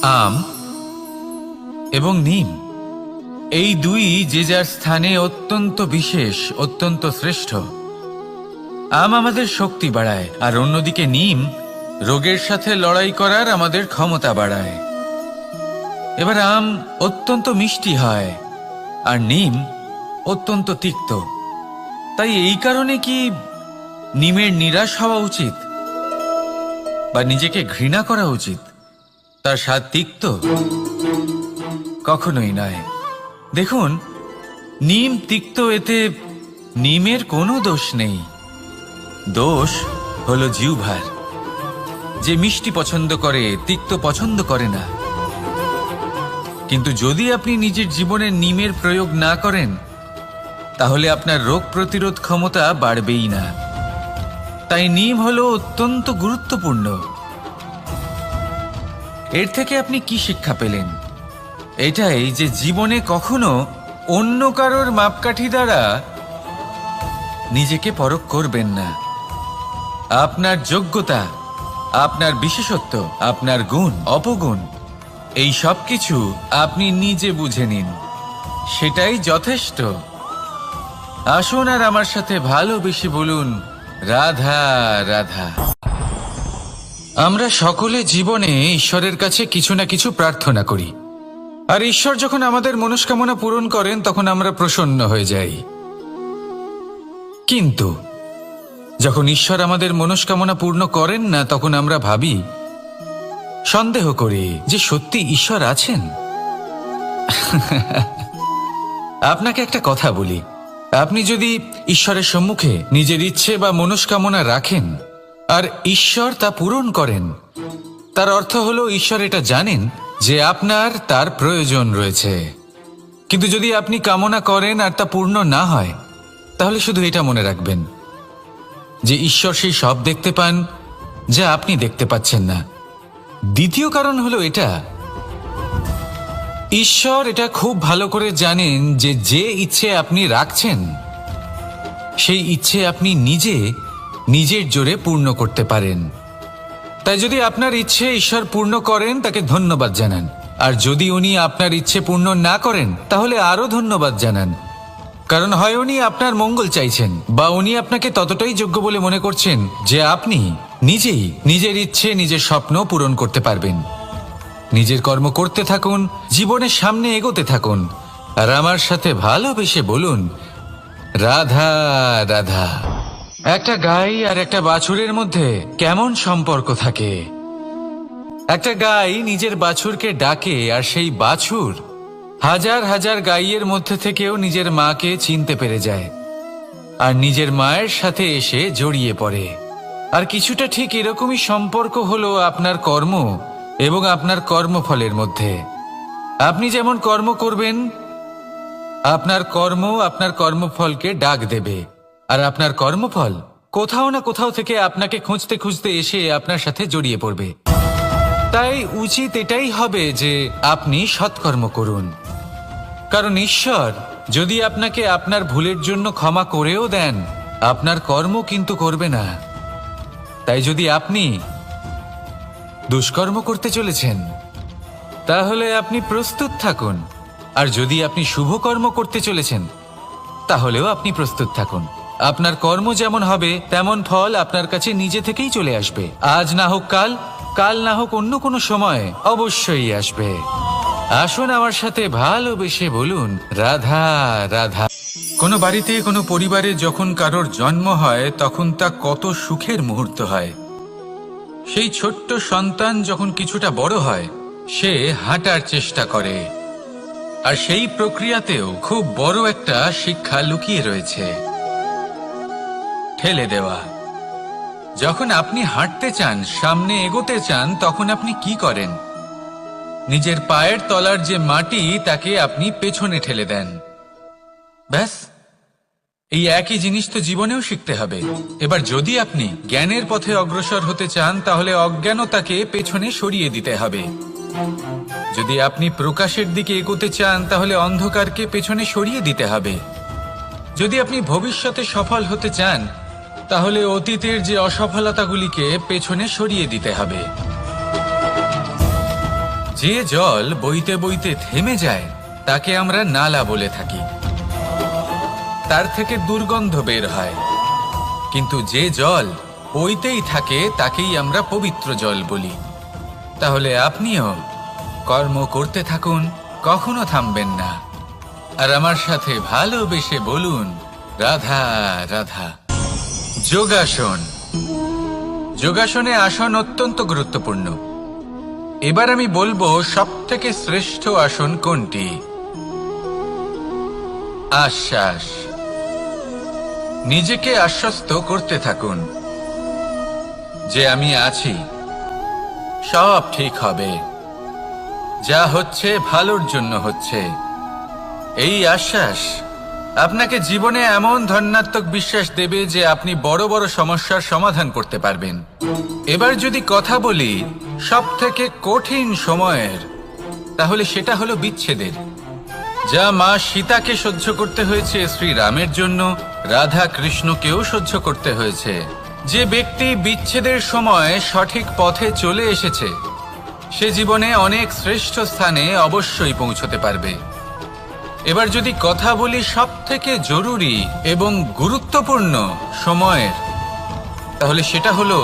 আম এবং নিম, এই দুই যে যার স্থানে অত্যন্ত বিশেষ, অত্যন্ত শ্রেষ্ঠ। আম আমাদের শক্তি বাড়ায়, আর অন্যদিকে নিম রোগের সাথে লড়াই করার আমাদের ক্ষমতা বাড়ায়। এবার আম অত্যন্ত মিষ্টি হয় আর নিম অত্যন্ত তিক্ত। তাই এই কারণে কি নিমের নিরাশ হওয়া উচিত বা নিজেকে ঘৃণা করা উচিত? তার স্বাদ তিক্ত? কখনোই নয়। দেখুন, নিম তিক্ত, এতে নিমের কোনো দোষ নেই। দোষ হলো জিহ্বার, যে মিষ্টি পছন্দ করে, তিক্ত পছন্দ করে না। কিন্তু যদি আপনি নিজের জীবনে নিমের প্রয়োগ না করেন, তাহলে আপনার রোগ প্রতিরোধ ক্ষমতা বাড়বেই না। তাই নিম হলো অত্যন্ত গুরুত্বপূর্ণ। এর থেকে আপনি কি শিক্ষা পেলেন? এটাই যে জীবনে কখনো অন্য কারোর মাপকাঠি দ্বারা নিজেকে পরখ করবেন না। আপনার যোগ্যতা, আপনার বিশেষত্ব, আপনার গুণ, অপগুণ, এই সব কিছু আপনি নিজে বুঝে নিন, সেটাই যথেষ্ট। আসুন আর আমার সাথে ভালোবেসে বলুন, রাধা রাধা। আমরা সকলে জীবনে ঈশ্বরের কাছে কিছু না কিছু প্রার্থনা করি, আর ঈশ্বর যখন আমাদের মনস্কামনা পূরণ করেন তখন আমরা প্রসন্ন হয়ে যাই। কিন্তু যখন ঈশ্বর আমাদের মনস্কামনা পূর্ণ করেন না, তখন আমরা ভাবি, সন্দেহ করি যে সত্যি ঈশ্বর আছেন। আপনাকে একটা কথা বলি, আপনি যদি ঈশ্বরের সম্মুখে নিজের ইচ্ছে বা মনস্কামনা রাখেন আর ঈশ্বর তা পূরণ করেন, তার অর্থ হলো ঈশ্বর এটা জানেন যে আপনার তার প্রয়োজন রয়েছে। কিন্তু যদি আপনি কামনা করেন আর তা পূর্ণ না হয়, তাহলে শুধু এটা মনে রাখবেন যে ঈশ্বর সেই সব দেখতে পান যা আপনি দেখতে পাচ্ছেন না। দ্বিতীয় কারণ হলো এটা, ঈশ্বর এটা খুব ভালো করে জানেন যে যে ইচ্ছে আপনি রাখছেন, সেই ইচ্ছে আপনি নিজে নিজের জোরে পূর্ণ করতে পারেন। তাই যদি আপনার ইচ্ছে ঈশ্বর পূর্ণ করেন, তাকে ধন্যবাদ জানান। আর যদি উনি আপনার ইচ্ছে পূর্ণ না করেন, তাহলে আরো ধন্যবাদ জানান। কারণ হয় উনি আপনার মঙ্গল চাইছেন, বা উনি আপনাকে ততটাই যোগ্য বলে মনে করছেন যে আপনি নিজেই নিজের ইচ্ছে, নিজের স্বপ্ন পূরণ করতে পারবেন। নিজের কর্ম করতে থাকুন, জীবনের সামনে এগোতে থাকুন, আর আমার সাথে ভালোবেসে বলুন, রাধা রাধা। একটা গাই আর একটা বাছুরের মধ্যে কেমন সম্পর্ক থাকে? একটা গাই নিজের বাছুরকে ডাকে, আর সেই বাছুর হাজার হাজার গাইয়ের মধ্যে থেকেও নিজের মাকে চিনতে পেরে যায় আর নিজের মায়ের সাথে এসে জড়িয়ে পড়ে। আর কিছুটা ঠিক এরকমই সম্পর্ক হলো আপনার কর্ম এবং আপনার কর্মফলের মধ্যে। আপনি যেমন কর্ম করবেন, আপনার কর্ম আপনার কর্মফলকে ডাক দেবে, আর আপনার কর্মফল কোথাও না কোথাও থেকে আপনাকে খুঁজতে খুঁজতে এসে আপনার সাথে জড়িয়ে পড়বে। তাই উচিত এটাই হবে যে আপনি সৎকর্ম করুন, কারণ ঈশ্বর যদি আপনাকে আপনার ভুলের জন্য ক্ষমা করেও দেন, আপনার কর্ম কিন্তু করবে না। তাই যদি আপনি দুষ্কর্ম করতে চলেছেন, তাহলে আপনি প্রস্তুত থাকুন, আর যদি আপনি শুভ কর্ম করতে চলেছেন, তাহলেও আপনি প্রস্তুত থাকুন। আপনার কর্ম যেমন হবে তেমন ফল আপনার কাছে নিজে থেকেই চলে আসবে। আজ না হোক কাল, কাল না হোক অন্য কোনো সময়, অবশ্যই আসবে। আসুন আমার সাথে ভালোবেসে বলুন, রাধা রাধা। কোনো বাড়িতে, কোনো পরিবারে যখন কারোর জন্ম হয়, তখন তা কত সুখের মুহূর্ত হয়। সেই ছোট্ট সন্তান যখন কিছুটা বড় হয়, সে হাঁটার চেষ্টা করে, আর সেই প্রক্রিয়াতেও খুব বড় একটা শিক্ষা লুকিয়ে রয়েছে, ঠেলে দেওয়া। যখন আপনি হাঁটতে চান, সামনে এগোতে চান, তখন আপনি কি করেন? নিজের পায়ের তলার যে মাটি, তাকে আপনি পেছনে ঠেলে দেন। ব্যাস, এই একই জিনিস তো জীবনেও শিখতে হবে। এবার যদি আপনি জ্ঞানের পথে অগ্রসর হতে চান, তাহলে অজ্ঞানতাকে পেছনে সরিয়ে দিতে হবে। যদি আপনি প্রকাশের দিকে এগোতে চান, তাহলে অন্ধকারকে পেছনে সরিয়ে দিতে হবে। যদি আপনি ভবিষ্যতে সফল হতে চান, তাহলে অতীতের যে অসফলতাগুলিকে পেছনে সরিয়ে দিতে হবে। যে জল বইতে বইতে থেমে যায় তাকে আমরা নালা বলে থাকি, তার থেকে দুর্গন্ধ বের হয়। কিন্তু যে জল বইতেই থাকে তাকেই আমরা পবিত্র জল বলি। তাহলে আপনিও কর্ম করতে থাকুন, কখনো থামবেন না। আর আমার সাথে ভালোবেসে বলুন, রাধা রাধা। যোগাসন। যোগাসনে আসন অত্যন্ত গুরুত্বপূর্ণ। এবার আমি বলবো সবথেকে শ্রেষ্ঠ আসন কোনটি। আশ্বাস। নিজেকে আশ্বস্ত করতে থাকুন যে আমি আছি, সব ঠিক হবে, যা হচ্ছে ভালোর জন্য হচ্ছে। এই আশ্বাস আপনাকে জীবনে এমন ধনাত্মক বিশ্বাস দেবে যে আপনি বড় বড় সমস্যার সমাধান করতে পারবেন। এবার যদি কথা বলি সবথেকে কঠিন সময়ের, তাহলে সেটা হলো বিচ্ছেদের। যা মা সীতাকে সহ্য করতে হয়েছে শ্রীরামের জন্য, রাধা কৃষ্ণকেও সহ্য করতে হয়েছে। যে ব্যক্তি বিচ্ছেদের সময় সঠিক পথে চলে এসেছে সে জীবনে অনেক শ্রেষ্ঠ স্থানে অবশ্যই পৌঁছতে পারবে। এবার যদি কথা বলি সবথেকে জরুরি এবং গুরুত্বপূর্ণ সময়ের, তাহলে সেটা হলো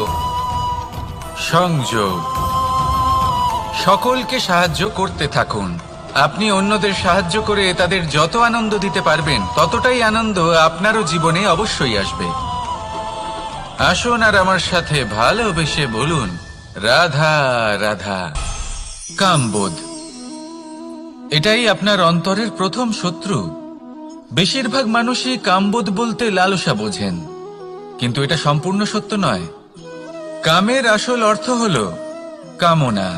সংযোগ। সকলকে সাহায্য করতে থাকুন। আপনি অন্যদের সাহায্য করে তাদের যত আনন্দ দিতে পারবেন ততটাই আনন্দ আপনারও জীবনে অবশ্যই আসবে। আসুন আর আমার সাথে ভালোবেসে বলুন, রাধা রাধা। কামবোধ। এটাই আপনার অন্তরের প্রথম শত্রু। বেশিরভাগ মানুষই কামবোধ বলতে লালসা বোঝেন, কিন্তু এটা সম্পূর্ণ সত্য নয়। কামের আসল অর্থ হলো কামনা।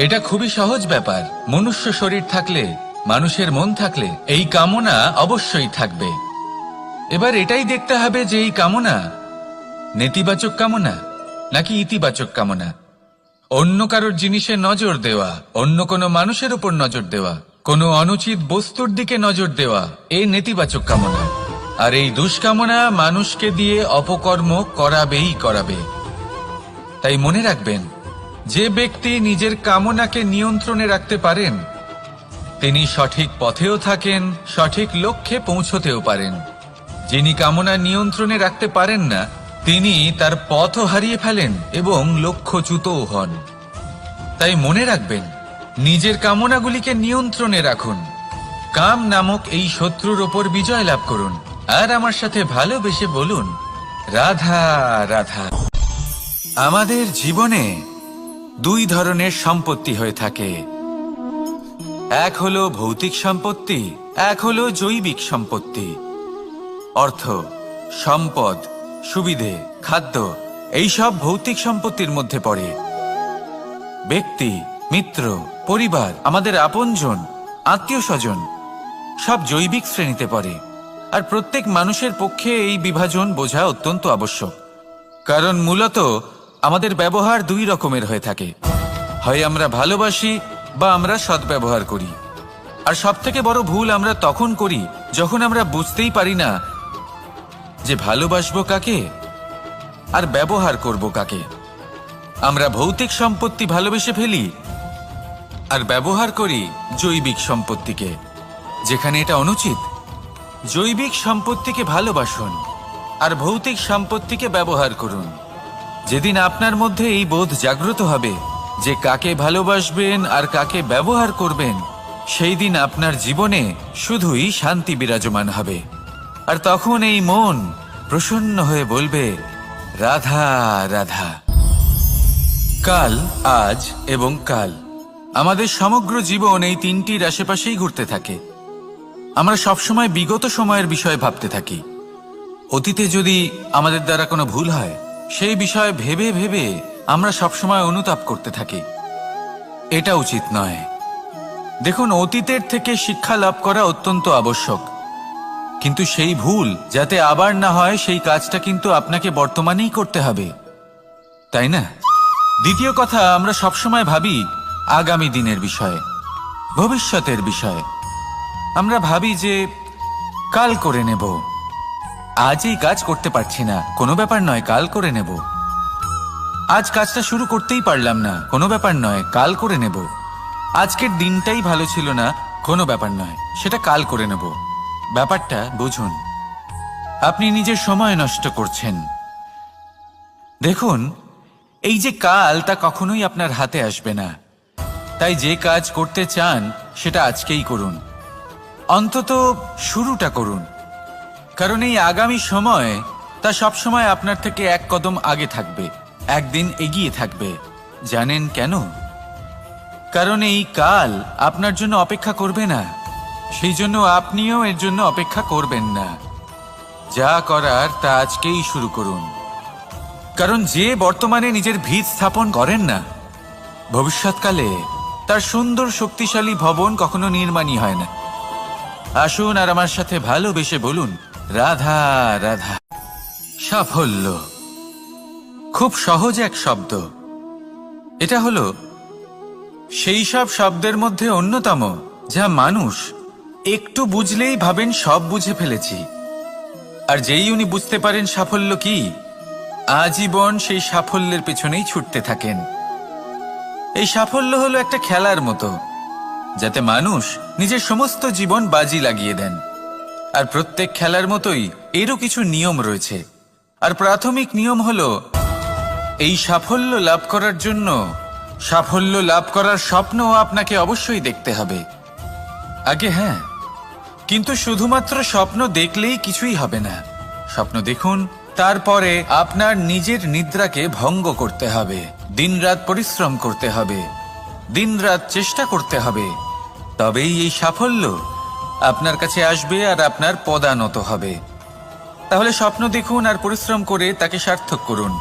এটা খুবই সহজ ব্যাপার। মনুষ্য শরীর থাকলে, মানুষের মন থাকলে এই কামনা অবশ্যই থাকবে। এবার এটাই দেখতে হবে যে এই কামনা নেতিবাচক কামনা নাকি ইতিবাচক কামনা। অন্য কারোর জিনিসে নজর দেওয়া, অন্য কোনো মানুষের উপর নজর দেওয়া, কোনো অনুচিত বস্তুর দিকে নজর দেওয়া, এই নেতিবাচক কামনা। আর এই দুষ্কামনা মানুষকে দিয়ে অপকর্ম করাবেই করাবে। তাই মনে রাখবেন, যে ব্যক্তি নিজের কামনাকে নিয়ন্ত্রণে রাখতে পারেন তিনি সঠিক পথেও থাকেন, সঠিক লক্ষ্যে পৌঁছতেও পারেন। যিনি কামনা নিয়ন্ত্রণে রাখতে পারেন না তিনি তার পথও হারিয়ে ফেলেন এবং লক্ষ্যচ্যুতও হন। তাই মনে রাখবেন, নিজের কামনাগুলিকে নিয়ন্ত্রণে রাখুন। কাম নামক এই শত্রুর ওপর বিজয় লাভ করুন। আর আমার সাথে ভালোবেসে বলুন, রাধা রাধা। আমাদের জীবনে দুই ধরনের সম্পত্তি হয়ে থাকে। এক হলো ভৌতিক সম্পত্তি, এক হলো জৈবিক সম্পত্তি। অর্থ, সম্পদ, সুবিধে, খাদ্য, এইসব ভৌতিক সম্পত্তির মধ্যে পড়ে। ব্যক্তি, মিত্র, পরিবার, আমাদের আপনজন, আত্মীয় স্বজন সব জৈবিক শ্রেণীতে পড়ে। আর প্রত্যেক মানুষের পক্ষে এই বিভাজন বোঝা অত্যন্ত আবশ্যক। কারণ মূলত আমাদের ব্যবহার দুই রকমের হয়ে থাকে। হয় আমরা ভালোবাসি বা আমরা সদ্ব্যবহার করি। আর সবথেকে বড় ভুল আমরা তখন করি যখন আমরা বুঝতেই পারি না যে ভালোবাসবো কাকে আর ব্যবহার করব কাকে। আমরা ভৌতিক সম্পত্তি ভালোবেসে ফেলি আর ব্যবহার করি জৈবিক সম্পত্তিকে, যেখানে এটা অনুচিত। জৈবিক সম্পত্তিকে ভালোবাসুন আর ভৌতিক সম্পত্তিকে ব্যবহার করুন। যেদিন আপনার মধ্যে এই বোধ জাগ্রত হবে যে কাকে ভালোবাসবেন আর কাকে ব্যবহার করবেন, সেই দিন আপনার জীবনে শুধুই শান্তি বিরাজমান হবে। আর তখন এই মন প্রসন্ন হয়ে বলবে, রাধা রাধা। কাল, আজ এবং কাল। আমাদের সমগ্র জীবন এই তিনটির আশেপাশেই ঘুরতে থাকে। আমরা সবসময় বিগত সময়ের বিষয়ে ভাবতে থাকি। অতীতে যদি আমাদের দ্বারা কোনো ভুল হয় সেই বিষয়ে ভেবে ভেবে আমরা সবসময় অনুতাপ করতে থাকি। এটা উচিত নয়। দেখুন, অতীতের থেকে শিক্ষা লাভ করা অত্যন্ত আবশ্যক, কিন্তু সেই ভুল যাতে আবার না হয় সেই কাজটা কিন্তু আপনাকে বর্তমানেই করতে হবে, তাই না? দ্বিতীয় কথা, আমরা সবসময় ভাবি আগামী দিনের বিষয়ে, ভবিষ্যতের বিষয়ে। আমরা ভাবি যে কাল করে নেব, আজ এই কাজ করতে পারছি না, কোনো ব্যাপার নয়, কাল করে নেব। আজ কাজটা শুরু করতেই পারলাম না, কোনো ব্যাপার নয়, কাল করে নেব। আজকের দিনটাই ভালো ছিল না, কোনো ব্যাপার নয়, সেটা কাল করে নেব। ব্যাপারটা বুঝুন, আপনি নিজের সময় নষ্ট করছেন। দেখুন, এই যে কাল, তা কখনোই আপনার হাতে আসবে না। তাই যে কাজ করতে চান সেটা আজকেই করুন, অন্তত শুরুটা করুন। কারণ এই আগামী সময় তা সবসময় আপনার থেকে এক কদম আগে থাকবে, একদিন এগিয়ে থাকবে। জানেন কেন? কারণ এই কাল আপনার জন্য অপেক্ষা করবে না, সেই জন্য আপনিও এর জন্য অপেক্ষা করবেন না। যা করার তা আজকেই শুরু করুন। কারণ যে বর্তমানে নিজের ভিত স্থাপন করেন না, ভবিষ্যৎকালে তার সুন্দর শক্তিশালী ভবন কখনো নির্মাণই হয় না। আসুন আর আমার সাথে ভালোবেসে বলুন, রাধা রাধা। সাফল্য খুব সহজ এক শব্দ। এটা হলো সেই সব শব্দের মধ্যে অন্যতম যা মানুষ একটু বুঝলেই ভাবেন সব বুঝে ফেলেছি। আর যেই উনি বুঝতে পারেন সাফল্য কি, আজীবন সেই সাফল্যের পেছনেই ছুটতে থাকেন। এই সাফল্য হলো একটা খেলার মতো, যাতে মানুষ নিজের সমস্ত জীবন বাজি লাগিয়ে দেন। আর প্রত্যেক খেলার মতোই এরও কিছু নিয়ম রয়েছে। আর প্রাথমিক নিয়ম হলো, এই সাফল্য লাভ করার জন্য সাফল্য লাভ করার স্বপ্ন আপনাকে অবশ্যই দেখতে হবে আগে। হ্যাঁ, কিন্তু শুধুমাত্র স্বপ্ন দেখলেই কিছুই হবে না। স্বপ্ন দেখুন, তারপরে আপনার নিজের নিদ্রাকে ভঙ্গ করতে হবে, দিনরাত পরিশ্রম করতে হবে, দিনরাত চেষ্টা করতে হবে। তবেই এই সাফল্য আপনার কাছে আসবে আর আপনার পদানত হবে। তাহলে স্বপ্ন দেখুন আর পরিশ্রম করে তাকে সার্থক করুন।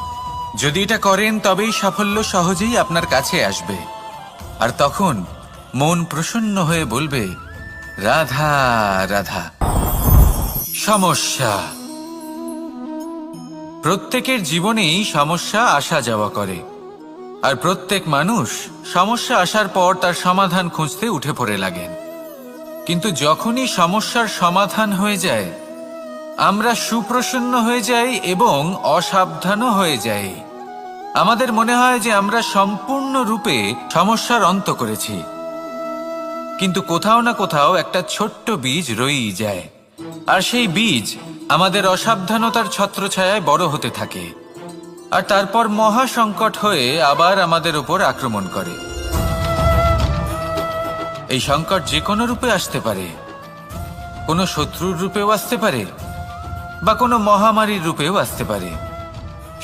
যদি এটা করেন তবেই সাফল্য সহজেই আপনার কাছে আসবে। আর তখন মন প্রসন্ন হয়ে বলবে, রাধা রাধা। সমস্যা, প্রত্যেকের জীবনেই সমস্যা আসা যাওয়া করে। আর প্রত্যেক মানুষ সমস্যা আসার পর তার সমাধান খুঁজতে উঠে পড়ে লাগেন। কিন্তু যখনই সমস্যার সমাধান হয়ে যায়, আমরা সুপ্রসন্ন হয়ে যাই এবং অসাবধানও হয়ে যাই। আমাদের মনে হয় যে আমরা সম্পূর্ণরূপে সমস্যার অন্ত করেছি, কিন্তু কোথাও না কোথাও একটা ছোট্ট বীজ রয়েই যায়। আর সেই বীজ আমাদের অসাবধানতার ছত্রছায়ায় বড় হতে থাকে, আর তারপর মহা সংকট হয়ে আবার আমাদের উপর আক্রমণ করে। এই সংকট যে কোনো রূপে আসতে পারে, কোনো শত্রুর রূপেও আসতে পারে, বা কোনো মহামারীর রূপেও আসতে পারে।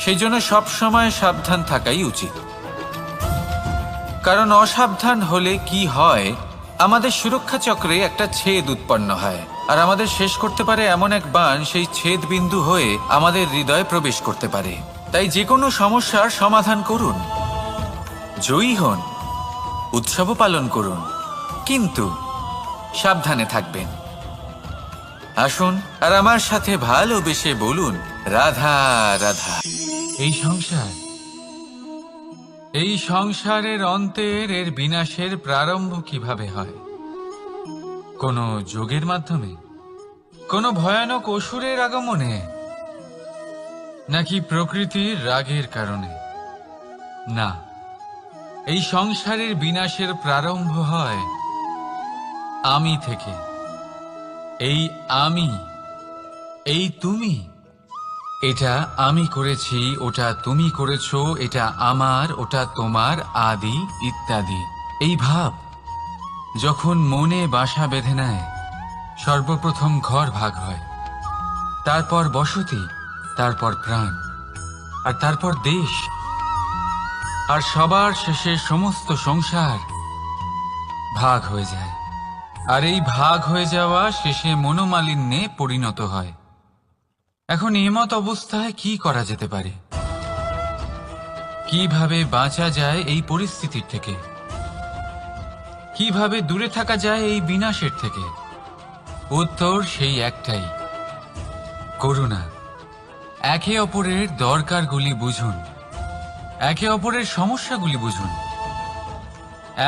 সেই জন্য সবসময় সাবধান থাকাই উচিত। কারণ অসাবধান হলে কি হয়, আমাদের সুরক্ষা চক্রে একটা ছেদ উৎপন্ন হয়, আর আমাদের শেষ করতে পারে এমন এক বাণ সেই ছেদ বিন্দু হয়ে আমাদের হৃদয়ে প্রবেশ করতে পারে। তাই যে কোনো সমস্যার সমাধান করুন, জয়ী হন, উৎসব পালন করুন, কিন্তু সাবধানে থাকবেন। আসুন আর আমার সাথে ভালোবেসে বলুন, রাধা রাধা। এই সংসারের অন্তের এর বিনাশের প্রারম্ভ কিভাবে হয়? কোনো যোগের মাধ্যমে, কোনো ভয়ানক অসুরের আগমনে, নাকি প্রকৃতির রাগের কারণে? না, এই সংসারের বিনাশের প্রারম্ভ হয় আমি থেকে। এই আমি, এই তুমি, এটা আমি করেছি, ওটা তুমি করেছো, এটা আমার, ওটা তোমার, আদি ইত্যাদি। এই ভাব যখন মনে বাসা বেঁধে নেয়, সর্বপ্রথম ঘর ভাগ হয়, তারপর বসতি, তারপর প্রাণ, আর তারপর দেশ, আর সবার শেষে সমস্ত সংসার ভাগ হয়ে যায়। আর এই ভাগ হয়ে যাওয়া শেষে মনোমালিন্যে পরিণত হয়। এখন এমত অবস্থায় কি করা যেতে পারে? কিভাবে বাঁচা যায় এই পরিস্থিতির থেকে? কিভাবে দূরে থাকা যায় এই বিনাশের থেকে? উত্তর সেই একটাই, করুণা। একে অপরের দরকারগুলি বুঝুন, একে অপরের সমস্যাগুলি বুঝুন,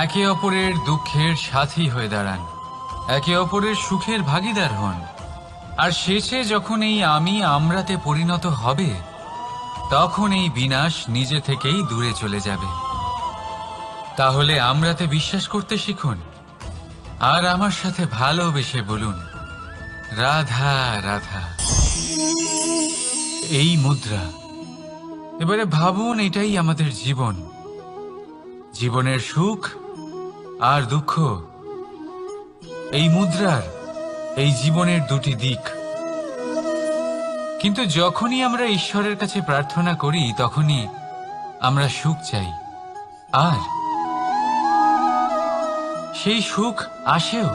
একে অপরের দুঃখের সাথী হয়ে দাঁড়ান, একে অপরের সুখের ভাগীদার হন। আর শেষে যখন এই আমি আমরাতে পরিণত হবে, তখন এই বিনাশ নিজে থেকেই দূরে চলে যাবে। তাহলে আমরাতে বিশ্বাস করতে শিখুন আর আমার সাথে ভালোবেসে বলুন, রাধা রাধা। এই মুদ্রা, এবারে ভাবুন এটাই আমাদের জীবন, জীবনের সুখ আর দুঃখ। এই মুদ্রার এই জীবনের দুটি দিক। কিন্তু যখনই আমরা ঈশ্বরের কাছে প্রার্থনা করি তখনই আমরা সুখ চাই, আর সেই সুখ আসেও।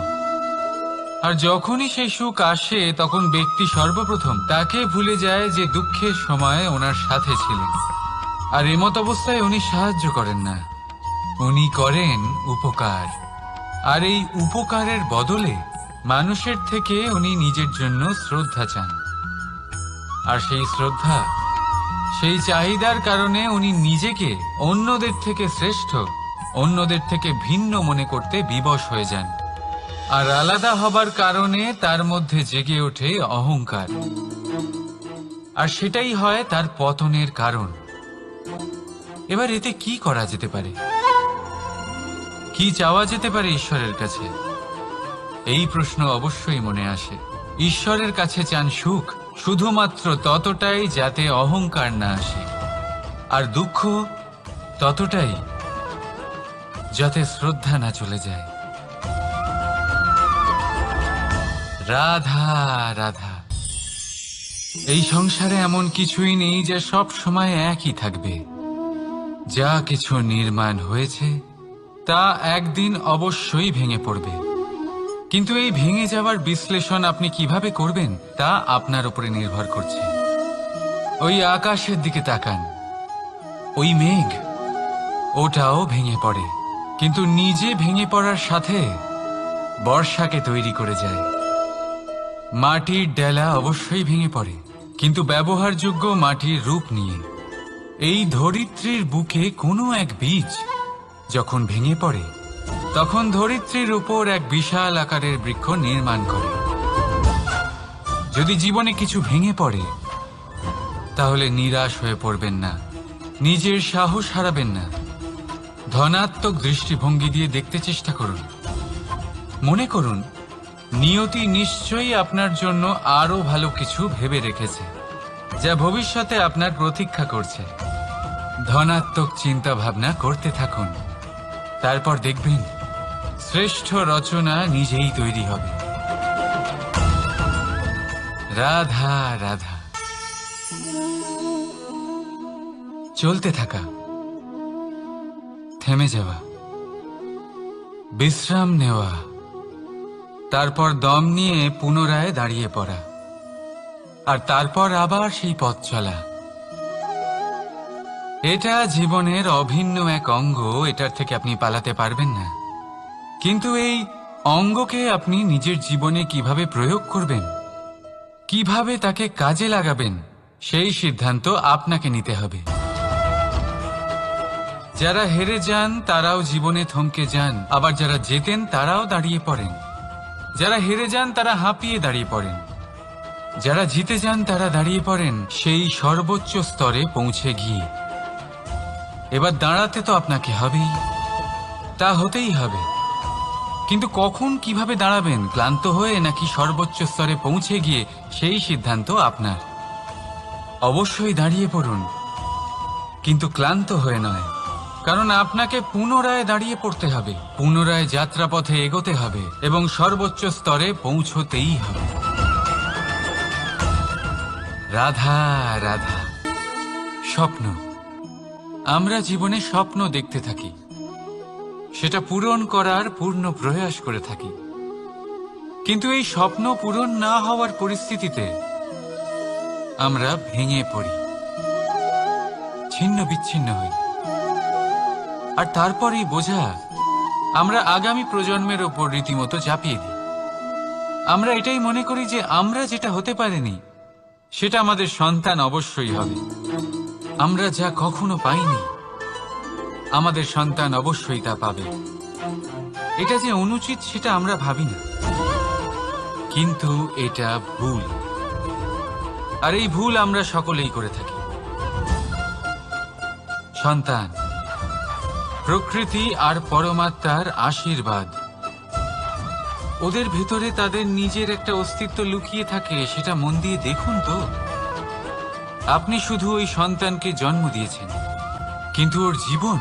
আর যখনই সেই সুখ আসে তখন ব্যক্তি সর্বপ্রথম তাকে ভুলে যায় যে দুঃখের সময় ওনার সাথে ছিলেন। আর এমত অবস্থায় উনি সাহায্য করেন না, উনি করেন উপকার। আর এই উপকারের বদলে মানুষের থেকে উনি নিজের জন্য শ্রদ্ধা চান। আর সেই শ্রদ্ধা, সেই চাহিদার কারণে উনি নিজেকে অন্যদের থেকে শ্রেষ্ঠ, অন্যদের থেকে ভিন্ন মনে করতে বিবশ হয়ে যান। আর আলাদা হবার কারণে তার মধ্যে জেগে ওঠে অহংকার, আর সেটাই হয় তার পতনের কারণ। এবার এতে কি করা যেতে পারে, কি চাওয়া যেতে পারে ঈশ্বরের কাছে? এই প্রশ্ন অবশ্যই মনে আসে। ঈশ্বরের কাছে চান সুখ, শুধুমাত্র ততটাই যাতে অহংকার না আসে, আর দুঃখ ততটাই যাতে শ্রদ্ধা না চলে যায়। রাধা রাধা। এই সংসারে এমন কিছুই নেই যা সব সময় একই থাকবে। যা কিছু নির্মাণ হয়েছে তা একদিন অবশ্যই ভেঙে পড়বে। কিন্তু এই ভেঙে যাওয়ার বিশ্লেষণ আপনি কিভাবে করবেন তা আপনার উপরে নির্ভর করছে। ওই আকাশের দিকে তাকান, ওই মেঘ, ওটাও ভেঙে পড়ে, কিন্তু নিজে ভেঙে পড়ার সাথে বর্ষাকে তৈরি করে যায়। মাটির ডেলা অবশ্যই ভেঙে পড়ে, কিন্তু ব্যবহারযোগ্য মাটির রূপ নিয়ে। এই ধরিত্রীর বুকে কোনো এক বীজ যখন ভেঙে পড়ে তখন ধরিত্রীর উপর এক বিশাল আকারের বৃক্ষ নির্মাণ করে। যদি জীবনে কিছু ভেঙে পড়ে তাহলে নিরাশ হয়ে পড়বেন না, নিজের সাহস হারাবেন না। ধনাত্মক দৃষ্টিভঙ্গি দিয়ে দেখতে চেষ্টা করুন। মনে করুন নিয়তি নিশ্চয়ই আপনার জন্য আরো ভালো কিছু ভেবে রেখেছে, যা ভবিষ্যতে আপনার প্রতীক্ষা করছে। ধনাত্মক চিন্তা ভাবনা করতে থাকুন, তারপর দেখবেন শ্রেষ্ঠ রচনা নিজেই তৈরি হবে। রাধা রাধা। চলতে থাকা, থেমে যাওয়া, বিশ্রাম নেওয়া, তারপর দম নিয়ে পুনরায় দাঁড়িয়ে পড়া, আর তারপর আবার সেই পথ চলা। এটা জীবনের অভিন্ন এক অঙ্গ, এটার থেকে আপনি পালাতে পারবেন না। কিন্তু এই অঙ্গকে আপনি নিজের জীবনে কিভাবে প্রয়োগ করবেন, কিভাবে তাকে কাজে লাগাবেন, সেই সিদ্ধান্ত আপনাকে নিতে হবে। যারা হেরে যান তারাও জীবনে থমকে যান, আবার যারা জেতেন তারাও দাঁড়িয়ে পড়েন। যারা হেরে যান তারা হাঁপিয়ে দাঁড়িয়ে পড়েন, যারা জিতে যান তারা দাঁড়িয়ে পড়েন সেই সর্বোচ্চ স্তরে পৌঁছে গিয়ে। এবার দাঁড়াতে তো আপনাকে হবেই, তা হতেই হবে। কিন্তু কখন কিভাবে দাঁড়াবেন, ক্লান্ত হয়ে নাকি সর্বোচ্চ স্তরে পৌঁছে গিয়ে, সেই সিদ্ধান্ত আপনার। অবশ্যই দাঁড়িয়ে পড়ুন, কিন্তু ক্লান্ত হয়ে নয়, কারণ আপনাকে পুনরায় দাঁড়িয়ে পড়তে হবে, পুনরায় যাত্রাপথে এগোতে হবে এবং সর্বোচ্চ স্তরে পৌঁছতেই হবে। রাধা রাধা। স্বপ্ন, আমরা জীবনে স্বপ্ন দেখতে থাকি, সেটা পূরণ করার পূর্ণ প্রয়াস করে থাকি। কিন্তু এই স্বপ্ন পূরণ না হওয়ার পরিস্থিতিতে আমরা ভেঙে পড়ি, ছিন্ন বিচ্ছিন্ন হই, আর তারপরই বোঝা আমরা আগামী প্রজন্মের ওপর রীতিমতো চাপিয়ে দিই। আমরা এটাই মনে করি যে আমরা যেটা হতে পারিনি সেটা আমাদের সন্তান অবশ্যই হবে। আমরা যা কখনো পাইনি আমাদের সন্তান অবশ্যই তা পাবে। এটা যে অনুচিত সেটা আমরা ভাবি না, কিন্তু এটা ভুল, আর এই ভুল আমরা সকলেই করে থাকি। সন্তান, প্রকৃতি আর পরমাত্মার আশীর্বাদ। ওদের ভেতরে তাদের নিজের একটা অস্তিত্ব লুকিয়ে থাকে, সেটা মন দিয়ে দেখুন তো। আপনি শুধু ওই সন্তানকে জন্ম দিয়েছেন, কিন্তু ওর জীবন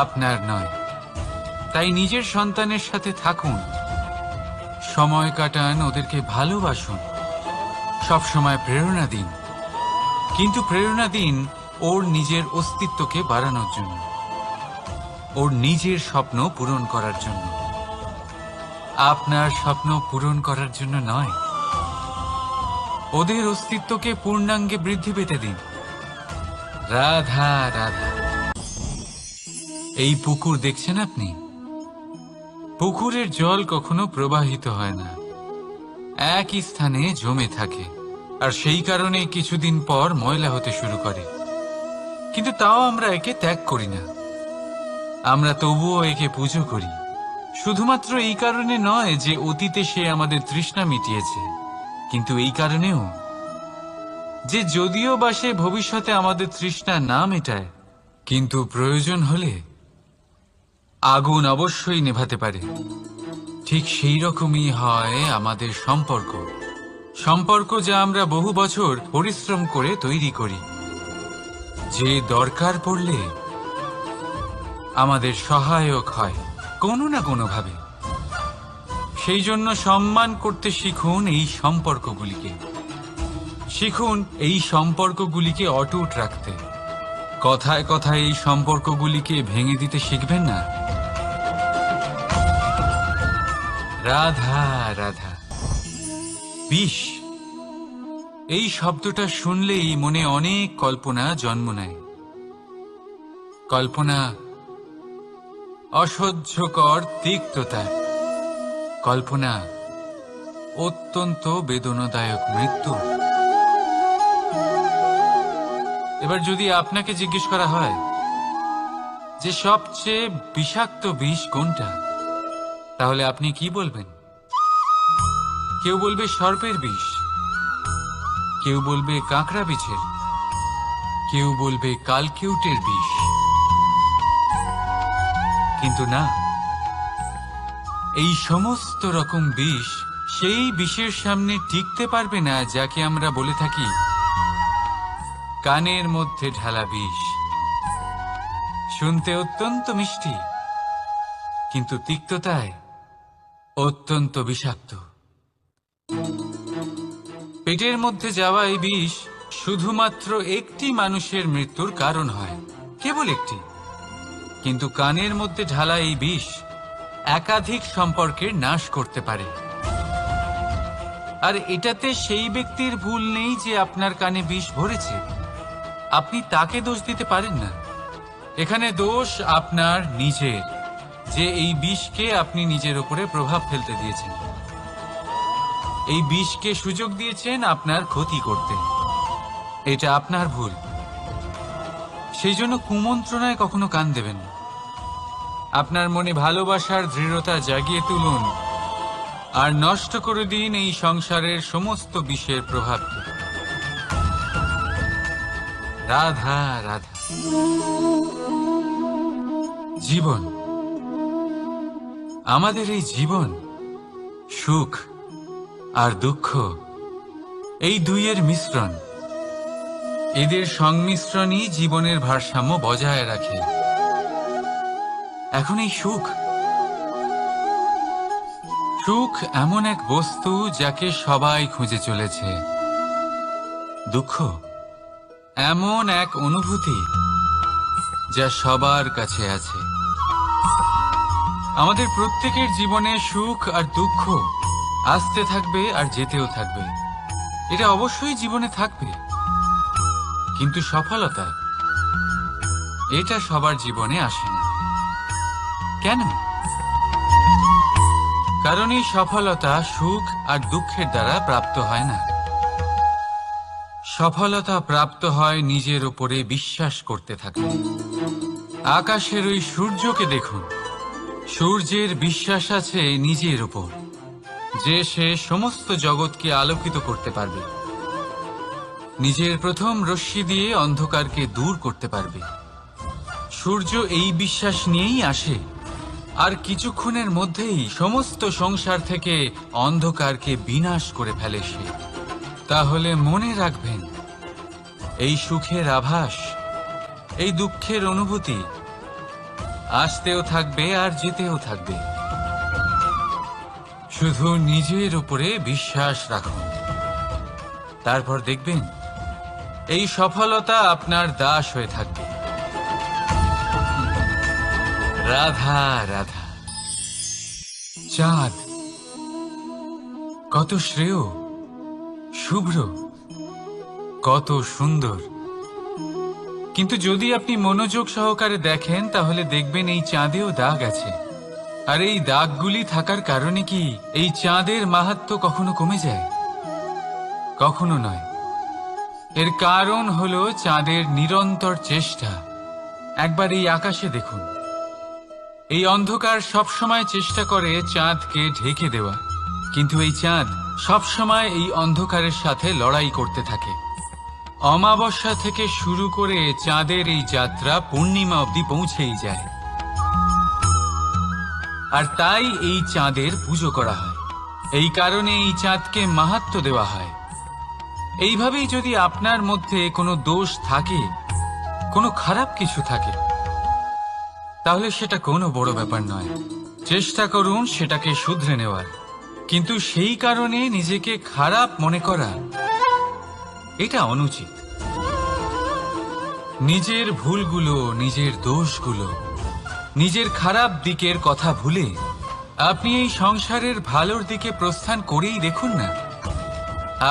আপনার নয়। তাই নিজের সন্তানের সাথে থাকুন, সময় কাটান, ওদেরকে ভালোবাসুন, সবসময় প্রেরণা দিন। কিন্তু প্রেরণা দিন ওর নিজের অস্তিত্বকে বাড়ানোর জন্য, ওর নিজের স্বপ্ন পূরণ করার জন্য, আপনার স্বপ্ন পূরণ করার জন্য নয়। ওদের অস্তিত্বকে পূর্ণাঙ্গে বৃদ্ধি পেতে দিন। রাধা রাধা। এই পুকুর দেখছেন আপনি? পুকুরের জল কখনো প্রবাহিত হয় না, একই স্থানে জমে থাকে, আর সেই কারণে কিছুদিন পর ময়লা হতে শুরু করে। কিন্তু তাও আমরা একে ত্যাগ করি না, আমরা তবুও একে পুজো করি। শুধুমাত্র এই কারণে নয় যে অতীতে সে আমাদের তৃষ্ণা মিটিয়েছে, কিন্তু এই কারণেও যে যদিও বা সে ভবিষ্যতে আমাদের তৃষ্ণা না মেটায়, কিন্তু প্রয়োজন হলে আগুন অবশ্যই নেভাতে পারে। ঠিক সেই রকমই হয় আমাদের সম্পর্ক, সম্পর্ক যা আমরা বহু বছর পরিশ্রম করে তৈরি করি, যে দরকার পড়লে আমাদের সহায়ক হয় কোনো না কোনোভাবে। সেই জন্য সম্মান করতে শিখুন এই সম্পর্কগুলিকে, শিখুন এই সম্পর্কগুলিকে অটুট রাখতে। কথায় কথায় এই সম্পর্কগুলিকে ভেঙে দিতে শিখবেন না। রাধা রাধা। বিষ, এই শব্দটা শুনলেই মনে অনেক কল্পনা জন্ম নেয়। কল্পনা অসহ্যকর তিক্ততার, কল্পনা অত্যন্ত বেদনাদায়ক মৃত্যু। এবার যদি আপনাকে জিজ্ঞেস করা হয় যে সবচেয়ে বিষাক্ত বিষ কোনটা, তাহলে আপনি কি বলবেন? কেউ বলবে সর্পের বিষ, কেউ বলবে কাঁকড়া বিছের, কেউ বলবে কালকিউটের বিষ। কিন্তু না, এই সমস্ত রকম বিষ সেই বিষের সামনে টিকতে পারবে না যাকে আমরা বলে থাকি কানের মধ্যে ঢালা বিষ। শুনতে অত্যন্ত মিষ্টি, কিন্তু তিক্ততায় অত্যন্ত বিষাক্ত। পেটের মধ্যে যাওয়া এই বিষ শুধুমাত্র একটি মানুষের মৃত্যুর কারণ হয়, কেবল একটি। কিন্তু কানের মধ্যে ঢালা এই বিষ একাধিক সম্পর্কের নাশ করতে পারে। আর এটাতে সেই ব্যক্তির ভুল নেই যে আপনার কানে বিষ ভরেছে, আপনি তাকে দোষ দিতে পারেন না। এখানে দোষ আপনার নিজের, যে এই বিষকে আপনি নিজের উপরে প্রভাব ফেলতে দিয়েছেন, এই বিষকে সুযোগ দিয়েছেন আপনার ক্ষতি করতে। এটা আপনার ভুল। সেই জন্য কুমন্ত্রণায় কখনো কান দেবেন না। আপনার মনে ভালোবাসার দৃঢ়তা জাগিয়ে তুলুন আর নষ্ট করে দিন এই সংসারের সমস্ত বিষের প্রভাবকে। রাধা রাধা। জীবন, আমাদের এই জীবন সুখ আর দুঃখ, এই দুইয়ের মিশ্রণ। এদের সংমিশ্রণই জীবনের ভারসাম্য বজায় রাখে। এখন এই সুখ, সুখ এমন এক বস্তু যাকে সবাই খুঁজে চলেছে। দুঃখ এমন এক অনুভূতি যা সবার কাছে আছে। আমাদের প্রত্যেকের জীবনে সুখ আর দুঃখ আসতে থাকবে আর যেতেও থাকবে, এটা অবশ্যই জীবনে থাকবে। কিন্তু সফলতা, এটা সবার জীবনে আসে না। কেন? কারণ এই সফলতা সুখ আর দুঃখের দ্বারা প্রাপ্ত হয় না। সফলতা প্রাপ্ত হয় নিজের উপরে বিশ্বাস করতে থাকলে। আকাশের ওই সূর্যকে দেখুন, সূর্যের বিশ্বাস আছে নিজের উপর যে সে সমস্ত জগৎকে আলোকিত করতে পারবে। নিজের প্রথম রশ্মি দিয়ে অন্ধকারকে দূর করতে পারবে। সূর্য এই বিশ্বাস নিয়েই আসে, আর কিছুক্ষণের মধ্যেই সমস্ত সংসার থেকে অন্ধকারকে বিনাশ করে ফেলে সে। তাহলে মনে রাখবেন, এই সুখের আভাস, এই দুঃখের অনুভূতি আসতেও থাকবে আর যেতেও থাকবে। শুধু নিজের উপরে বিশ্বাস রাখুন, তারপর দেখবেন এই সফলতা আপনার দাস হয়ে থাকবে। রাধা রাধা। চাঁদ কত শ্রেয়, শুভ্র, কত সুন্দর, কিন্তু যদি আপনি মনোযোগ সহকারে দেখেন তাহলে দেখবেন এই চাঁদেও দাগ আছে। আর এই দাগগুলি থাকার কারণে কি এই চাঁদের মাহাত্ম্য কখনো কমে যায়? কখনো নয়। এর কারণ হলো চাঁদের নিরন্তর চেষ্টা। একবার এই আকাশে দেখুন, এই অন্ধকার সবসময় চেষ্টা করে চাঁদকে ঢেকে দেওয়া, কিন্তু এই চাঁদ সবসময় এই অন্ধকারের সাথে লড়াই করতে থাকে। অমাবস্যা থেকে শুরু করে চাঁদের এই যাত্রা পূর্ণিমা অবধি পৌঁছেই যায়। আর তাই এই চাঁদের পুজো করা হয়, এই কারণে এই চাঁদকে মাহাত্ম্য দেওয়া হয়। এইভাবেই যদি আপনার মধ্যে কোনো দোষ থাকে, কোনো খারাপ কিছু থাকে, তাহলে সেটা কোনো বড় ব্যাপার নয়। চেষ্টা করুন সেটাকে শুধরে নেওয়ার, কিন্তু সেই কারণে নিজেকে খারাপ মনে করা এটা অনুচিত। নিজের ভুলগুলো, নিজের দোষগুলো, নিজের খারাপ দিকের কথা ভুলে আপনি এই সংসারের ভালোর দিকে প্রস্থান করেই দেখুন না।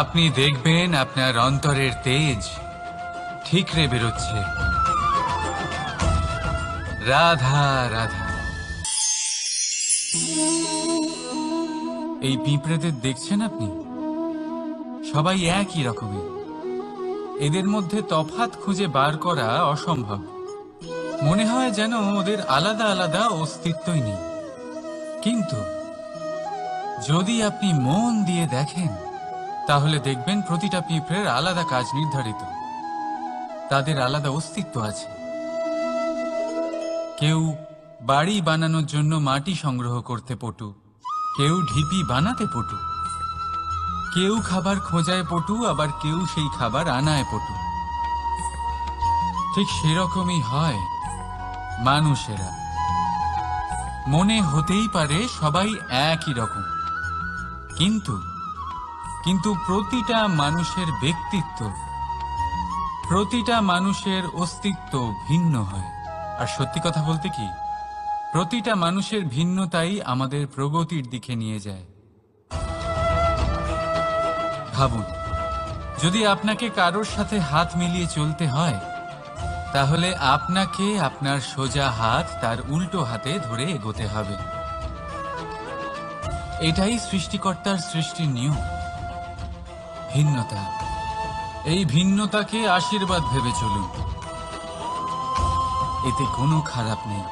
আপনি দেখবেন আপনার অন্তরের তেজ ঠিকরে বেরোচ্ছে। রাধা রাধা। এই পিঁপড়েদের দেখছেন আপনি? সবাই একই রকমের। এদের মধ্যে তফাৎ খুঁজে বার করা অসম্ভব। মনে হয় যেন ওদের আলাদা আলাদা অস্তিত্বই নেই। কিন্তু যদি আপনি মন দিয়ে দেখেন তাহলে দেখবেন প্রতিটা পিঁপড়ের আলাদা কাজ নির্ধারিত, তাদের আলাদা অস্তিত্ব আছে। কেউ বাড়ি বানানোর জন্য মাটি সংগ্রহ করতে পটু, কেউ ঢিপি বানাতে পটু, কেউ খাবার খোঁজায় পটু, আবার কেউ সেই খাবার আনায় পটু। ঠিক সেরকমই হয় মানুষেরা। মনে হতেই পারে সবাই একই রকম, কিন্তু প্রতিটা মানুষের ব্যক্তিত্ব, প্রতিটা মানুষের অস্তিত্ব ভিন্ন হয়। আর সত্যি কথা বলতে কি, প্রতিটা মানুষের ভিন্নতাই আমাদের প্রগতির দিকে নিয়ে যায়। ভাবুন, যদি আপনাকে কারোর সাথে হাত মিলিয়ে চলতে হয়, তাহলে আপনাকে আপনার সোজা হাত তার উল্টো হাতে ধরে এগোতে হবে। এটাই সৃষ্টিকর্তার সৃষ্টির নিয়ম। ভিন্নতা, এই ভিন্নতাকে আশীর্বাদ ভেবে চলুন, এতে কোনো খারাপ নেই।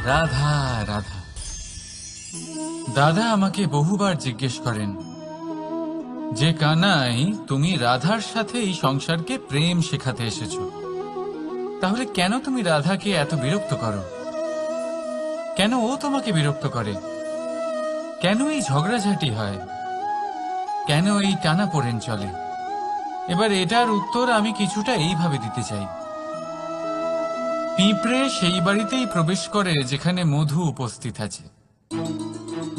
রাধা রাধা। দাদা আমাকে বহুবার জিজ্ঞেস করেন যে কানাই, তুমি রাধার সাথে এই সংসারকে প্রেম শেখাতে এসেছো, তাহলে কেন তুমি রাধাকে এত বিরক্ত করো? কেন ও তোমাকে বিরক্ত করে? কেন এই ঝগড়াঝাটি হয়? কেন এই টানাপোড়েন চলে? এবার এটার উত্তর আমি কিছুটা এইভাবে দিতে চাই। পিঁপড়ে সেই বাড়িতেই প্রবেশ করে যেখানে মধু উপস্থিত আছে।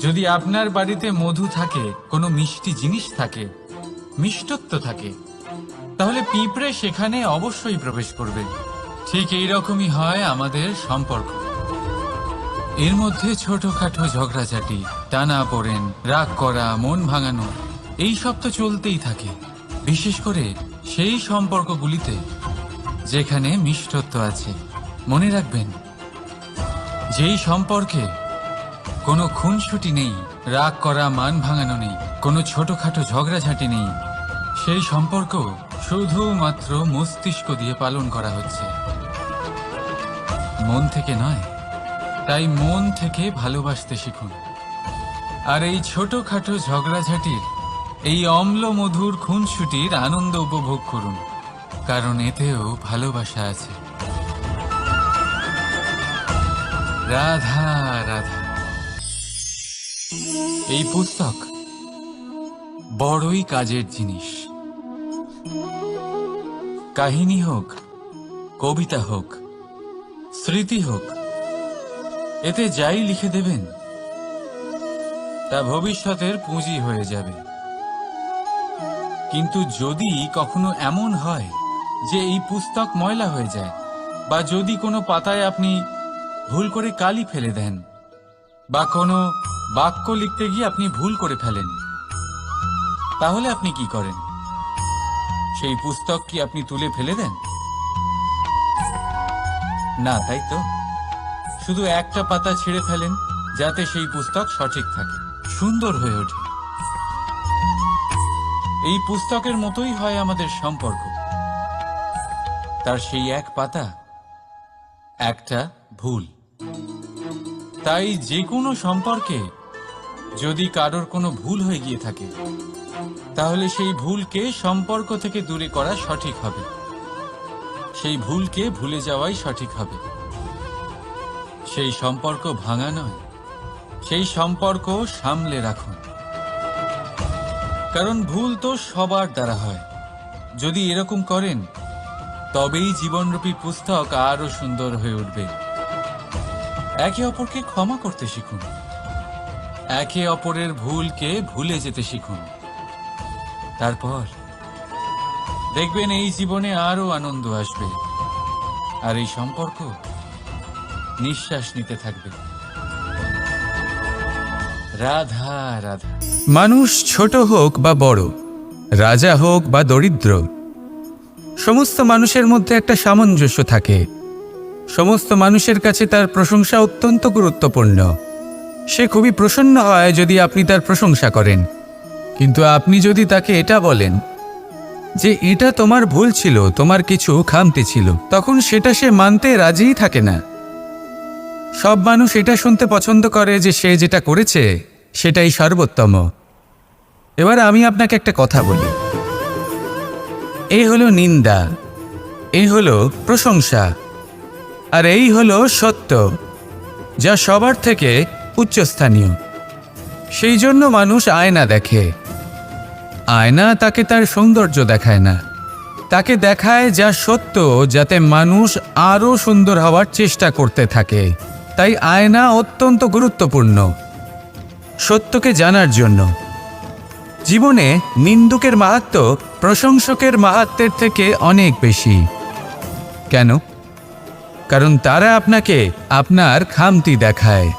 যদি আপনার বাড়িতে মধু থাকে, কোনো মিষ্টি জিনিস থাকে, মিষ্টত্ব থাকে, তাহলে পিঁপড়ে সেখানে অবশ্যই প্রবেশ করবে। ঠিক এইরকমই হয় আমাদের সম্পর্ক। এর মধ্যে ছোটখাটো ঝগড়াঝাটি, টানাপোড়েন, রাগ করা, মন ভাঙানো, এই সব তো চলতেই থাকে, বিশেষ করে সেই সম্পর্কগুলিতে যেখানে মিষ্টত্ব আছে। মনে রাখবেন, যেই সম্পর্কে কোনো খুনসুটি নেই, রাগ করা, মান ভাঙানো নেই, কোনো ছোটখাটো ঝগড়াঝাটি নেই, সেই সম্পর্ক শুধুমাত্র মস্তিষ্ক দিয়ে পালন করা হচ্ছে, মন থেকে নয়। তাই মন থেকে ভালোবাসতে শিখুন। আর এই ছোটখাটো ঝগড়াঝাটির এই অম্ল মধুর খুনসুটির আনন্দ উপভোগ করুন, কারণ এতেও ভালোবাসা আছে। রাধা রাধা। এই পুস্তক বড়ই কাজের জিনিস। কাহিনী হোক, কবিতা হোক, স্মৃতি হোক, এতে যাই লিখে দেবেন তা ভবিষ্যতের পুঁজি হয়ে যাবে। কিন্তু যদি কখনো এমন হয় যে এই পুস্তক ময়লা হয়ে যায়, বা যদি কোনো পাতায় আপনি ভুল করে কালি ফেলে দেন, বা কোনো বাক্য লিখতে গিয়ে আপনি ভুল করে ফেলেন, তাহলে আপনি কি করেন? সেই পুস্তক কি আপনি তুলে ফেলে দেন? না, তাই তো। শুধু একটা পাতা ছিঁড়ে ফেলেন যাতে সেই পুস্তক সঠিক থাকে, সুন্দর হয়ে ওঠে। এই পুস্তকের মতোই হয় আমাদের সম্পর্ক। তার সেই এক পাতা, একটা ভুল। তাই যে কোনো সম্পর্কে যদি কারোর কোনো ভুল হয়ে গিয়ে থাকে, তাহলে সেই ভুলকে সম্পর্ক থেকে দূরে করা সঠিক হবে। সেই ভুলকে ভুলে যাওয়াই সঠিক হবে। সেই সম্পর্ক ভাঙা নয়, সেই সম্পর্ক সামলে রাখুন। কারণ ভুল তো সবার দ্বারা হয়। যদি এরকম করেন, তবেই জীবনরূপী পুস্তক আরো সুন্দর হয়ে উঠবে। একে অপরকে ক্ষমা করতে শিখুন, একে অপরের ভুলকে ভুলে যেতে শিখুন। তারপর দেখবেন এই জীবনে আরো আনন্দ আসবে, আর এই সম্পর্ক নিঃশ্বাস নিতে থাকবে। রাধা রাধা। মানুষ ছোট হোক বা বড়, রাজা হোক বা দরিদ্র, সমস্ত মানুষের মধ্যে একটা সামঞ্জস্য থাকে। সমস্ত মানুষের কাছে তার প্রশংসা অত্যন্ত গুরুত্বপূর্ণ। সে খুবই প্রসন্ন হয় যদি আপনি তার প্রশংসা করেন। কিন্তু আপনি যদি তাকে এটা বলেন যে এটা তোমার ভুল ছিল, তোমার কিছু খামতি ছিল, তখন সেটা সে মানতে রাজিই থাকে না। সব মানুষ এটা শুনতে পছন্দ করে যে সে যেটা করেছে সেটাই সর্বোত্তম। এবার আমি আপনাকে একটা কথা বলি। এই হলো নিন্দা, এই হলো প্রশংসা, আর এই হলো সত্য, যা সবার থেকে উচ্চস্থানীয়। সেই জন্য মানুষ আয়না দেখে। আয়না তাকে তার সৌন্দর্য দেখায় না, তাকে দেখায় যা সত্য, যাতে মানুষ আরও সুন্দর হওয়ার চেষ্টা করতে থাকে। তাই আয়না অত্যন্ত গুরুত্বপূর্ণ সত্যকে জানার জন্য। জীবনে নিন্দুকের মাহাত্ম্য প্রশংসকের মাহাত্ম্যের থেকে অনেক বেশি। কেন? কারণ তারা আপনাকে আপনার খামতি দেখায়,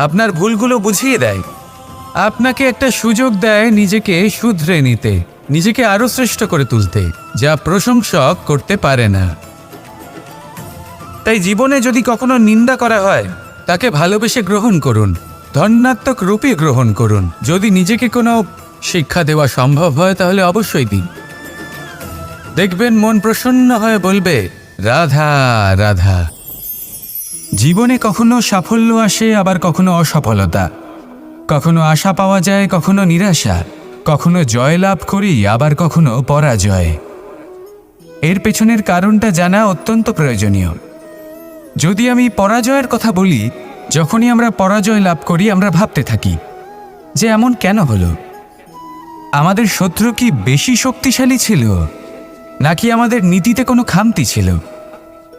আপনার ভুলগুলো বুঝিয়ে দেয়, আপনাকে একটা সুযোগ দেয় নিজেকে শুধরে নিতে, নিজেকে আরো শ্রেষ্ঠ করে তুলতে, যা প্রশংসক করতে পারে না। তাই জীবনে যদি কখনো নিন্দা করা হয়, তাকে ভালোবেসে গ্রহণ করুন, ধন্যাত্মক রূপে গ্রহণ করুন। যদি নিজেকে কোনো শিক্ষা দেওয়া সম্ভব হয় তাহলে অবশ্যই দিন। দেখবেন মন প্রসন্ন হয়ে বলবে, রাধা রাধা। জীবনে কখনো সাফল্য আসে, আবার কখনো অসফলতা, কখনো আশা পাওয়া যায়, কখনো নিরাশা, কখনো জয়লাভ করি, আবার কখনো পরাজয়। এর পেছনের কারণটা জানা অত্যন্ত প্রয়োজনীয়। যদি আমি পরাজয়ের কথা বলি, যখনই আমরা পরাজয় লাভ করি আমরা ভাবতে থাকি যে এমন কেন হলো? আমাদের শত্রু কি বেশি শক্তিশালী ছিল, নাকি আমাদের নীতিতে কোনো খামতি ছিল?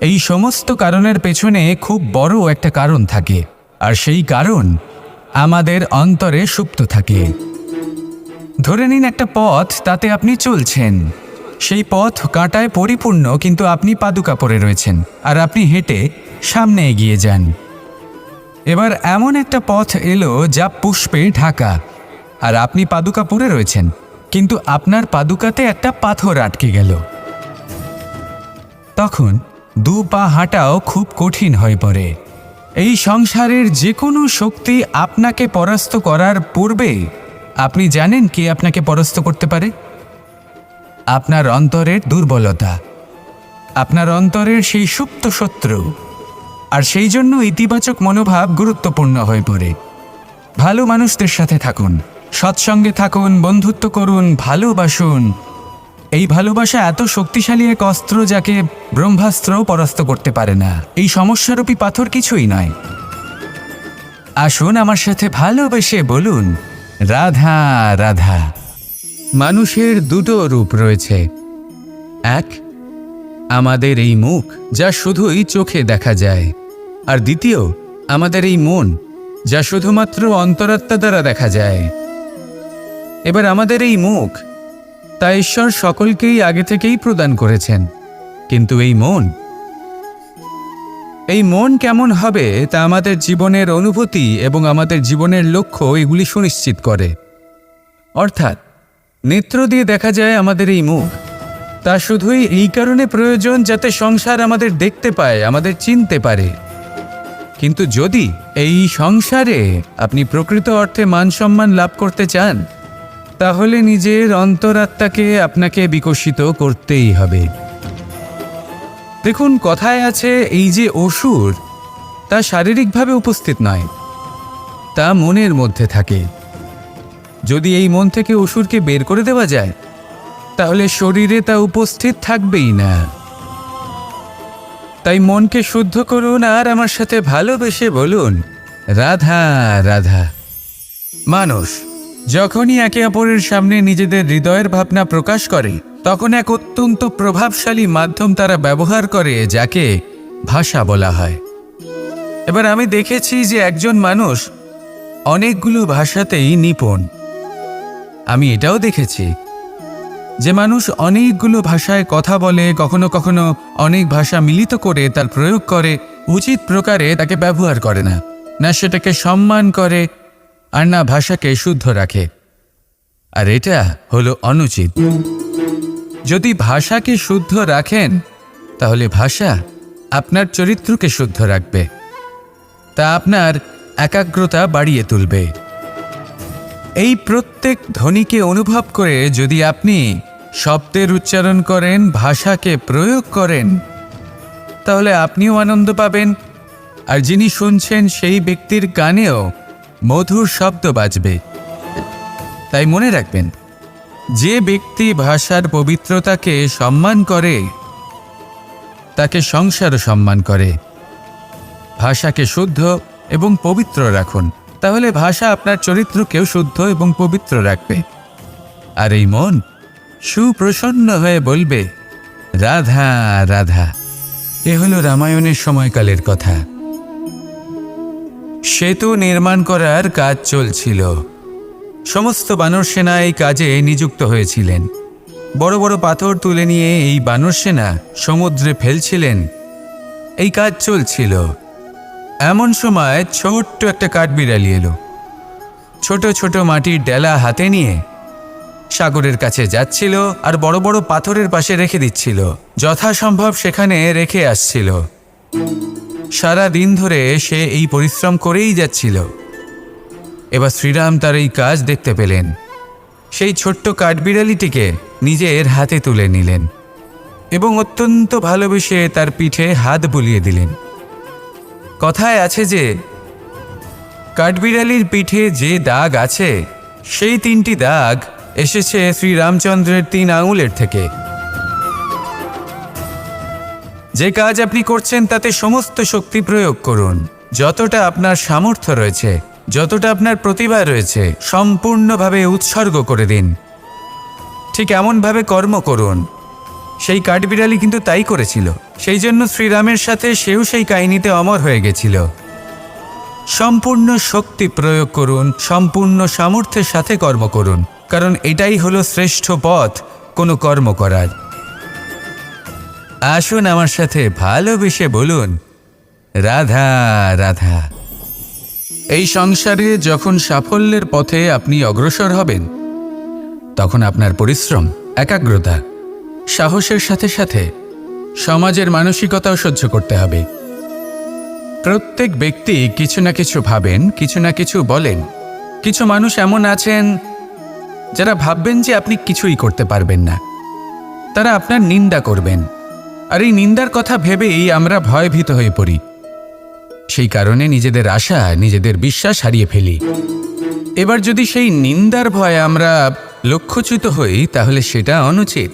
এই সমস্ত কারণের পেছনে খুব বড় একটা কারণ থাকে, আর সেই কারণ আমাদের অন্তরে সুপ্ত থাকে। ধরে নিন একটা পথ, তাতে আপনি চলছেন। সেই পথ কাঁটায় পরিপূর্ণ, কিন্তু আপনি পাদুকা পরে রয়েছেন, আর আপনি হেঁটে সামনে এগিয়ে যান। এবার এমন একটা পথ এলো যা পুষ্পে ঢাকা, আর আপনি পাদুকা পরে রয়েছেন, কিন্তু আপনার পাদুকাতে একটা পাথর আটকে গেল। তখন দু পা হাঁটাও খুব কঠিন হয়ে পড়ে। এই সংসারের যে কোনো শক্তি আপনাকে পরাস্ত করার পূর্বে আপনি জানেন কে আপনাকে পরাস্ত করতে পারে? আপনার অন্তরের দুর্বলতা, আপনার অন্তরের সেই সুপ্ত শত্রু। আর সেই জন্য ইতিবাচক মনোভাব গুরুত্বপূর্ণ হয়ে পড়ে। ভালো মানুষদের সাথে থাকুন, সৎসঙ্গে থাকুন, বন্ধুত্ব করুন, ভালোবাসুন। এই ভালোবাসা এত শক্তিশালী এক অস্ত্র যাকে ব্রহ্মাস্ত্রও পরাস্ত করতে পারে না। এই সমস্যারূপী পাথর কিছুই নয়। আসুন আমার সাথে ভালোবেসে বলুন, রাধা রাধা। মানুষের দুটো রূপ রয়েছে। এক, আমাদের এই মুখ যা শুধুই চোখে দেখা যায়, আর দ্বিতীয় আমাদের এই মন যা শুধুমাত্র অন্তরাত্মা দ্বারা দেখা যায়। এবার আমাদের এই মুখ তা ঈশ্বর সকলকেই আগে থেকেই প্রদান করেছেন, কিন্তু এই মন কেমন হবে তা আমাদের জীবনের অনুভূতি এবং আমাদের জীবনের লক্ষ্য এগুলি সুনিশ্চিত করে। অর্থাৎ নেত্র দিয়ে দেখা যায় আমাদের এই মুখ, তা শুধুই এই কারণে প্রয়োজন যাতে সংসার আমাদের দেখতে পায়, আমাদের চিনতে পারে। কিন্তু যদি এই সংসারে আপনি প্রকৃত অর্থে মান সম্মান লাভ করতে চান, তাহলে নিজের অন্তরাত্মাকে আপনাকে বিকশিত করতেই হবে। দেখুন, কথায় আছে এই যে অসুর, তা শারীরিকভাবে উপস্থিত নয়, তা মনের মধ্যে থাকে। যদি এই মন থেকে অসুরকে বের করে দেওয়া যায়, তাহলে শরীরে তা উপস্থিত থাকবেই না। তাই মনকে শুদ্ধ করুন আর আমার সাথে ভালোবেসে বলুন, রাধা রাধা। মানুষ যখনই একে অপরের সামনে নিজেদের হৃদয়ের ভাবনা প্রকাশ করে, তখন এক অত্যন্ত প্রভাবশালী মাধ্যম তারা ব্যবহার করে, যাকে ভাষা বলা হয়। এবার আমি দেখেছি যে একজন মানুষ অনেকগুলো ভাষাতেই নিপুণ। আমি এটাও দেখেছি যে মানুষ অনেকগুলো ভাষায় কথা বলে, কখনো কখনো অনেক ভাষা মিলিত করে তার প্রয়োগ করে, উচিত প্রকারে তাকে ব্যবহার করে না, না সেটাকে সম্মান করে, আর না ভাষাকে শুদ্ধ রাখে। আর এটা হলো অনুচিত। যদি ভাষাকে শুদ্ধ রাখেন, তাহলে ভাষা আপনার চরিত্রকে শুদ্ধ রাখবে, তা আপনার একাগ্রতা বাড়িয়ে তুলবে। এই প্রত্যেক ধ্বনিকে অনুভব করে যদি আপনি শব্দের উচ্চারণ করেন, ভাষাকে প্রয়োগ করেন, তাহলে আপনিও আনন্দ পাবেন, আর যিনি শুনছেন সেই ব্যক্তির কানেও মধুর শব্দ বাজবে। তাই মনে রাখবেন, যে ব্যক্তি ভাষার পবিত্রতাকে সম্মান করে, তাকে সংসারও সম্মান করে। ভাষাকে শুদ্ধ এবং পবিত্র রাখুন, তাহলে ভাষা আপনার চরিত্রকেও শুদ্ধ এবং পবিত্র রাখবে। আর এই মন সুপ্রসন্ন হয়ে বলবে, রাধা রাধা। এ হলো রামায়ণের সময়কালের কথা। সেতু নির্মাণ করার কাজ চলছিল। সমস্ত বানর সেনা এই কাজে নিযুক্ত হয়েছিলেন। বড় বড় পাথর তুলে নিয়ে এই বানর সেনা সমুদ্রে ফেলছিলেন। এই কাজ চলছিল। এমন সময় ছোট্ট একটা কাঠবিড়ালি এলো। ছোট ছোট মাটির ডেলা হাতে নিয়ে সাগরের কাছে যাচ্ছিল, আর বড় বড় পাথরের পাশে রেখে দিচ্ছিল, যথাসম্ভব সেখানে রেখে আসছিল। সারা দিন ধরে সে এই পরিশ্রম করেই যাচ্ছিল। এবার শ্রীরাম তার এই কাজ দেখতে পেলেন। সেই ছোট্ট কাঠবিড়ালিটিকে নিজের হাতে তুলে নিলেন এবং অত্যন্ত ভালোবেসে তার পিঠে হাত বুলিয়ে দিলেন। কথায় আছে যে কাঠবিড়ালির পিঠে যে দাগ আছে, সেই 3টি দাগ এসেছে শ্রীরামচন্দ্রের 3 আঙুলের থেকে। যে কাজ আপনি করছেন তাতে সমস্ত শক্তি প্রয়োগ করুন। যতটা আপনার সামর্থ্য রয়েছে, যতটা আপনার প্রতিভা রয়েছে, সম্পূর্ণভাবে উৎসর্গ করে দিন। ঠিক এমনভাবে কর্ম করুন। সেই কাঠবিড়ালি কিন্তু তাই করেছিল। সেই জন্য শ্রীরামের সাথে সেও সেই কাহিনীতে অমর হয়ে গেছিল। সম্পূর্ণ শক্তি প্রয়োগ করুন, সম্পূর্ণ সামর্থ্যের সাথে কর্ম করুন, কারণ এটাই হলো শ্রেষ্ঠ পথ কোনো কর্ম করার। আসুন আমার সাথে ভালোবেসে বলুন, রাধা রাধা। এই সংসারে যখন সাফল্যের পথে আপনি অগ্রসর হবেন, তখন আপনার পরিশ্রম, একাগ্রতা, সাহসের সাথে সাথে সমাজের মানসিকতাও সহ্য করতে হবে। প্রত্যেক ব্যক্তি কিছু না কিছু ভাবেন, কিছু না কিছু বলেন। কিছু মানুষ এমন আছেন যারা ভাববেন যে আপনি কিছুই করতে পারবেন না। তারা আপনার নিন্দা করবেন, আর এই নিন্দার কথা ভেবেই আমরা ভয়ভীত হয়ে পড়ি। সেই কারণে নিজেদের আশা, নিজেদের বিশ্বাস হারিয়ে ফেলি। এবার যদি সেই নিন্দার ভয়ে আমরা লক্ষ্যচ্যুত হই তাহলে সেটা অনুচিত।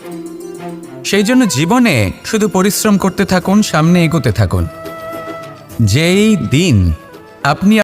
সেই জন্য জীবনে শুধু পরিশ্রম করতে থাকুন, সামনে এগোতে থাকুন। যেই দিন আপনি